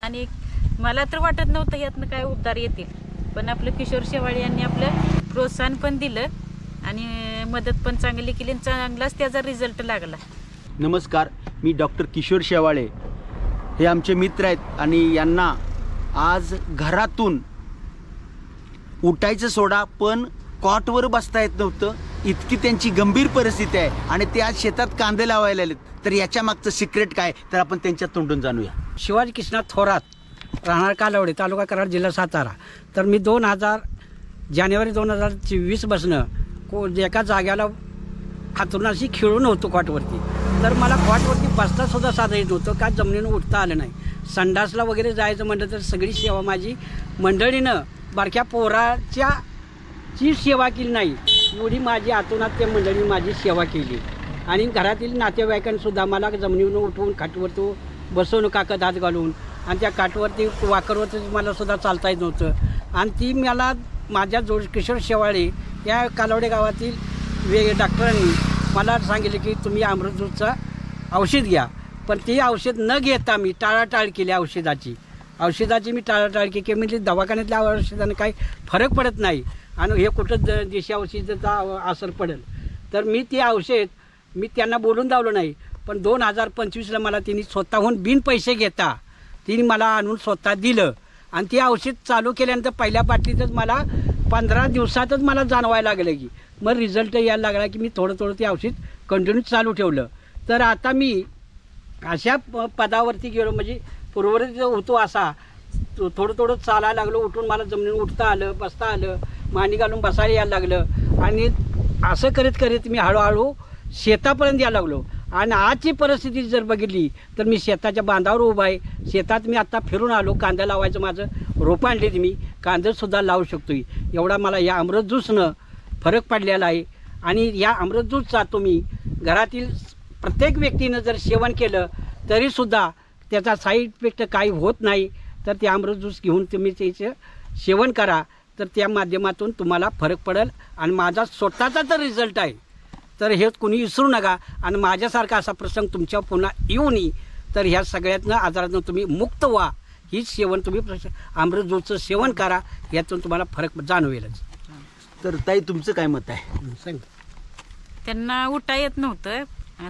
आणि मला तर वाटत नव्हतं यातनं काय उद्धार येतील, पण आपलं किशोर शेवाळे यांनी आपलं प्रोत्साहन पण दिलं आणि मदत पण चांगली केली आणि चांगलाच त्याचा रिझल्ट लागला. नमस्कार, मी डॉक्टर किशोर शेवाळे. हे आमचे मित्र आहेत आणि यांना आज घरातून उठायचं सोडा पण कॉटवर बसता येत नव्हतं, इतकी त्यांची गंभीर परिस्थिती आहे आणि ते आज शेतात कांदे लावायला आलेत. तर याच्या मागचं सिक्रेट काय तर आपण त्यांच्या तोंडून जाणूया. शिवाजी कृष्णात थोरात, राहणार कालवडे, तालुका कराड, जिल्हा सातारा. तर मी जानेवारी 2024 बसणं एका जाग्याला हातरुणाशी खेळून होतो कॉटवरती. तर मला कॉटवरती बसता सुद्धा साधा येत नव्हतं, का जमिनीनं उठता आलं नाही. संडासला वगैरे जायचं म्हटलं तर सगळी सेवा माझी मंडळीनं, बारक्या पोराची सेवा केली नाही, एवढी माझी आतूनात त्या मंडळीने माझी सेवा केली. आणि घरातील नातेवाईकांसुद्धा मला जमिनीवरून उठवून खाटवरती बसवून काकत हात घालून आणि त्या काठवरती वाकरवरती मला सुद्धा चालता येत नव्हतं. आणि ती मला माझ्या किशोर शेवाळे या कालवडे गावातील डॉक्टरांनी मला सांगितले की तुम्ही अमृत ज्यूसचं औषध घ्या. पण ती औषध न घेता मी टाळाटाळ केली. औषधाची मी टाळाटाळ केली. म्हणजे दवाखान्यातल्या औषधाने काही फरक पडत नाही आणि हे कुठं देशी औषधाचा असर पडेल. तर मी ती औषध त्यांना बोलून दावलं नाही. पण 2025ला मला तिने स्वतःहून बिन पैसे घेता तिने मला आणून स्वतः दिलं. आणि ती औषध चालू केल्यानंतर पहिल्या बाटलीतच मला 15 दिवसातच मला जाणवायला लागलं की मग रिझल्ट यायला लागला की मी थोडं ते औषध कंटिन्यू चालू ठेवलं. तर आता मी अशा पदावरती गेलो, म्हणजे पूर्ववत होतो असा थोडं चालायला लागलो. उठून मला जमिनीवर उठता आलं, बसता आलं, मांडी घालून बसायला यायला लागलं. आणि असं करीत मी हळूहळू शेतापर्यंत यायला लागलो. आणि आजची परिस्थिती जर बघितली तर मी शेताच्या बांधावर उभा आहे. शेतात मी आत्ता फिरून आलो. कांदा लावायचं माझं रोपं आणले, मी कांदेसुद्धा लावू शकतो. एवढा मला या अमृत ज्यूसनं फरक पडलेला आहे. आणि या अमृत ज्यूसचा तुम्ही घरातील प्रत्येक व्यक्तीनं जर सेवन केलं तरीसुद्धा त्याचा साईड इफेक्ट काही होत नाही. तर ते अमृत ज्यूस घेऊन तुम्ही त्याचं सेवन करा, तर त्या माध्यमातून तुम्हाला फरक पडेल. आणि माझा स्वतःचा तर रिझल्ट आहे, तर हे कुणी विसरू नका. आणि माझ्यासारखा असा प्रसंग तुमच्या पुन्हा येऊ नये, तर ह्या सगळ्यातनं आजारातून तुम्ही मुक्त व्हा. हीच सेवन तुम्ही अमृत ज्यूसचं सेवन करा, यातून तुम्हाला फरक जाणवेलच. तर ताई, तुमचं काय मत आहे? सांग. त्यांना उठा येत नव्हतं.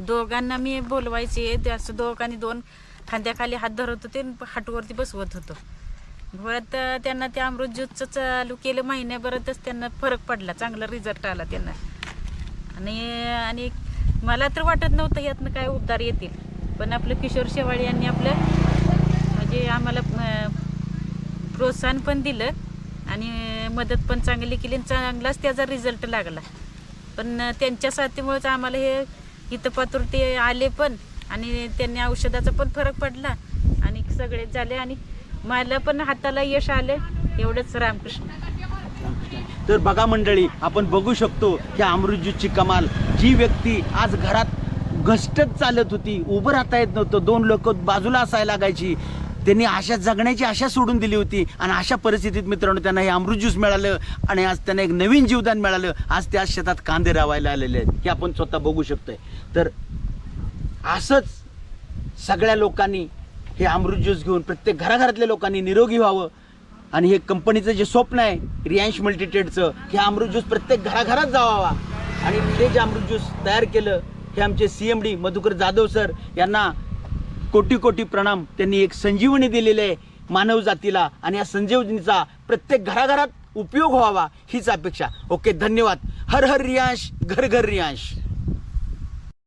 दोघांना मी बोलवायचे, असं दोघांनी 2 खांद्याखाली हात धरत होते, हाटवरती बसवत होतो. परत त्यांना ते अमृत ज्यूसचं चालू केलं. महिन्याभरातच त्यांना फरक पडला, चांगला रिझल्ट आला त्यांना. आणि मला तर वाटत नव्हतं यातनं काय उद्धार येतील, पण आपलं किशोर शेवाळे यांनी आपलं म्हणजे आम्हाला प्रोत्साहन पण दिलं आणि मदत पण चांगली केली आणि चांगलाच त्याचा रिझल्ट लागला. पण त्यांच्या साथीमुळेच आम्हाला हे इथं पातुरते आले पण, आणि त्यांनी औषधाचा पण फरक पडला आणि सगळे झाले आणि मला पण हाताला यश आले. एवढंच. रामकृष्ण. तर बघा मंडळी, आपण बघू शकतो की अमृत ज्यूसची कमाल. जी व्यक्ती आज घरात घसटत चालत होती, उभं राहता येत नव्हतं, 2 लोक बाजूला असायला लागायची, त्यांनी आशा जगण्याची आशा सोडून दिली होती. आणि अशा परिस्थितीत मित्रांनो त्यांना हे अमृत ज्यूस मिळालं आणि आज त्यांना एक नवीन जीवदान मिळालं. आज त्या शेतात कांदे रावायला आलेले आहेत, हे आपण स्वतः बघू शकतोय. तर असंच सगळ्या लोकांनी हे अमृत ज्यूस घेऊन प्रत्येक घराघरातल्या लोकांनी निरोगी व्हावं. आणि हे कंपनीचं जे स्वप्न आहे रियांश मल्टीट्रेडचं, हे अमृत ज्यूस प्रत्येक घराघरात जावावा. आणि ते जे अमृत ज्यूस तयार केलं हे आमचे CMD मधुकर जाधव सर यांना कोटी प्रणाम. त्यांनी एक संजीवनी दिलेली आहे मानव जातीला आणि या संजीवनीचा प्रत्येक घराघरात उपयोग व्हावा हीच अपेक्षा. ओके, धन्यवाद. हर हर रियांश, घर घर रियांश.